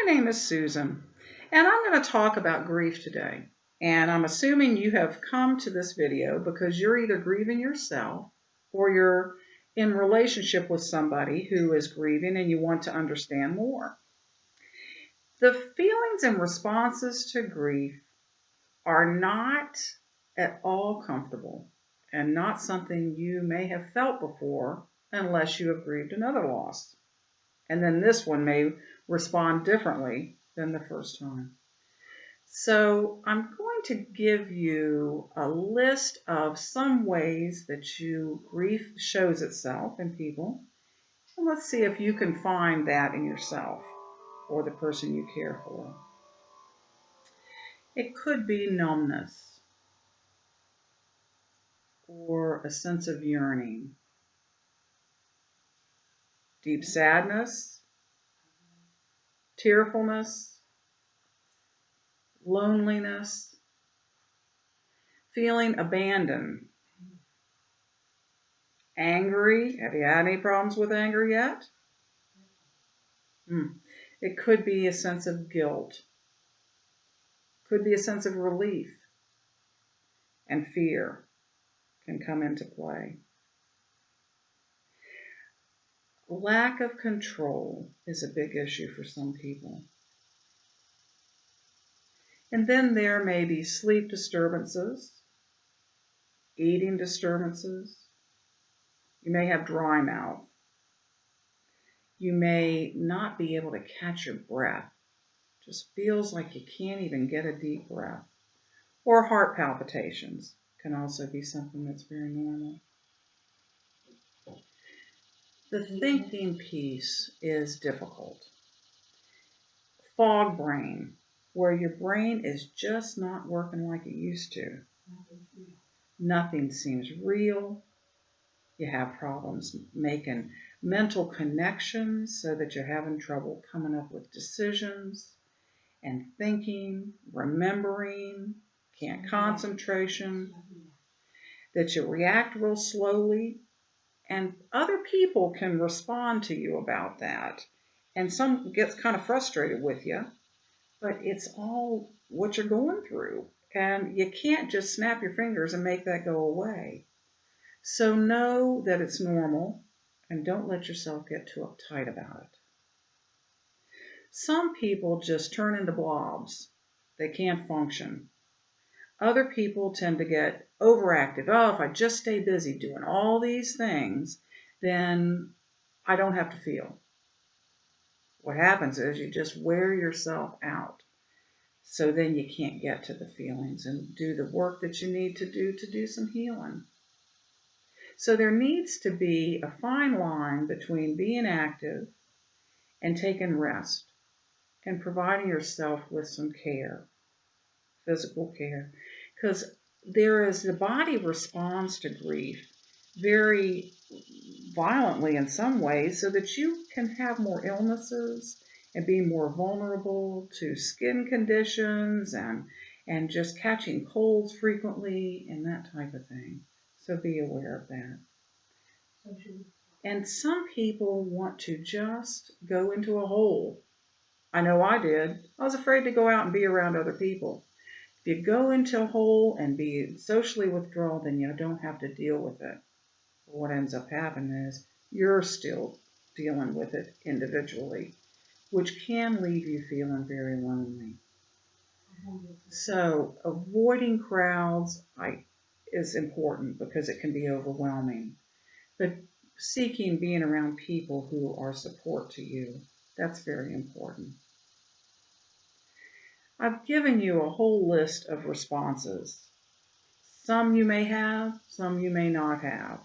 name is Susan, and I'm going to talk about grief today. And I'm assuming you have come to this video because you're either grieving yourself or you're in relationship with somebody who is grieving and you want to understand more. The feelings and responses to grief are not at all comfortable and not something you may have felt before unless you have grieved another loss. And then this one may respond differently than the first time. So I'm going to give you a list of some ways that grief shows itself in people. And let's see if you can find that in yourself or the person you care for. It could be numbness or a sense of yearning, deep sadness, tearfulness, loneliness, feeling abandoned, angry. Have you had any problems with anger yet? It could be a sense of guilt. Could be a sense of relief. And fear can come into play. Lack of control is a big issue for some people. And then there may be sleep disturbances, eating disturbances. You may have dry mouth. You may not be able to catch your breath. Just feels like you can't even get a deep breath. Or heart palpitations can also be something that's very normal. The thinking piece is difficult. Fog brain, where your brain is just not working like it used to. Nothing seems real. You have problems making mental connections so that you're having trouble coming up with decisions and thinking, remembering, can't concentration, that you react real slowly, and other people can respond to you about that. And some gets kind of frustrated with you, but it's all what you're going through. And you can't just snap your fingers and make that go away. So know that it's normal and don't let yourself get too uptight about it. Some people just turn into blobs. They can't function. Other people tend to get overactive. Oh, if I just stay busy doing all these things, then I don't have to feel. What happens is you just wear yourself out. So then you can't get to the feelings and do the work that you need to do some healing. So there needs to be a fine line between being active and taking rest and providing yourself with some care, physical care. Because the body responds to grief very violently in some ways so that you can have more illnesses and be more vulnerable to skin conditions and just catching colds frequently and that type of thing. So be aware of that. And some people want to just go into a hole. I know I did. I was afraid to go out and be around other people. If you go into a hole and be socially withdrawal, then you don't have to deal with it. What ends up happening is you're still dealing with it individually, which can leave you feeling very lonely. So avoiding crowds is important because it can be overwhelming. But seeking being around people who are support to you, that's very important. I've given you a whole list of responses. Some you may have, some you may not have.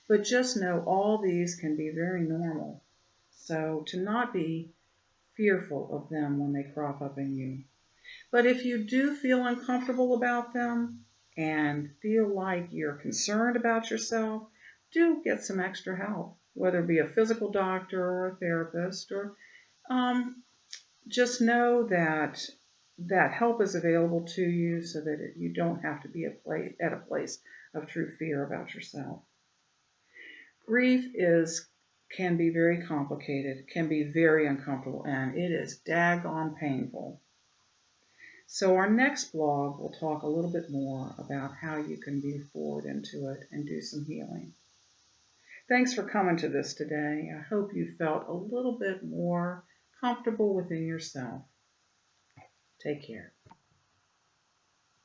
But just know all these can be very normal. So to not be fearful of them when they crop up in you. But if you do feel uncomfortable about them and feel like you're concerned about yourself, do get some extra help, whether it be a physical doctor or a therapist, or just know that help is available to you so that you don't have to be at a place of true fear about yourself. Grief is can be very complicated, can be very uncomfortable, and it is daggone painful. So our next blog will talk a little bit more about how you can move forward into it and do some healing. Thanks for coming to this today. I hope you felt a little bit more comfortable within yourself. Take care.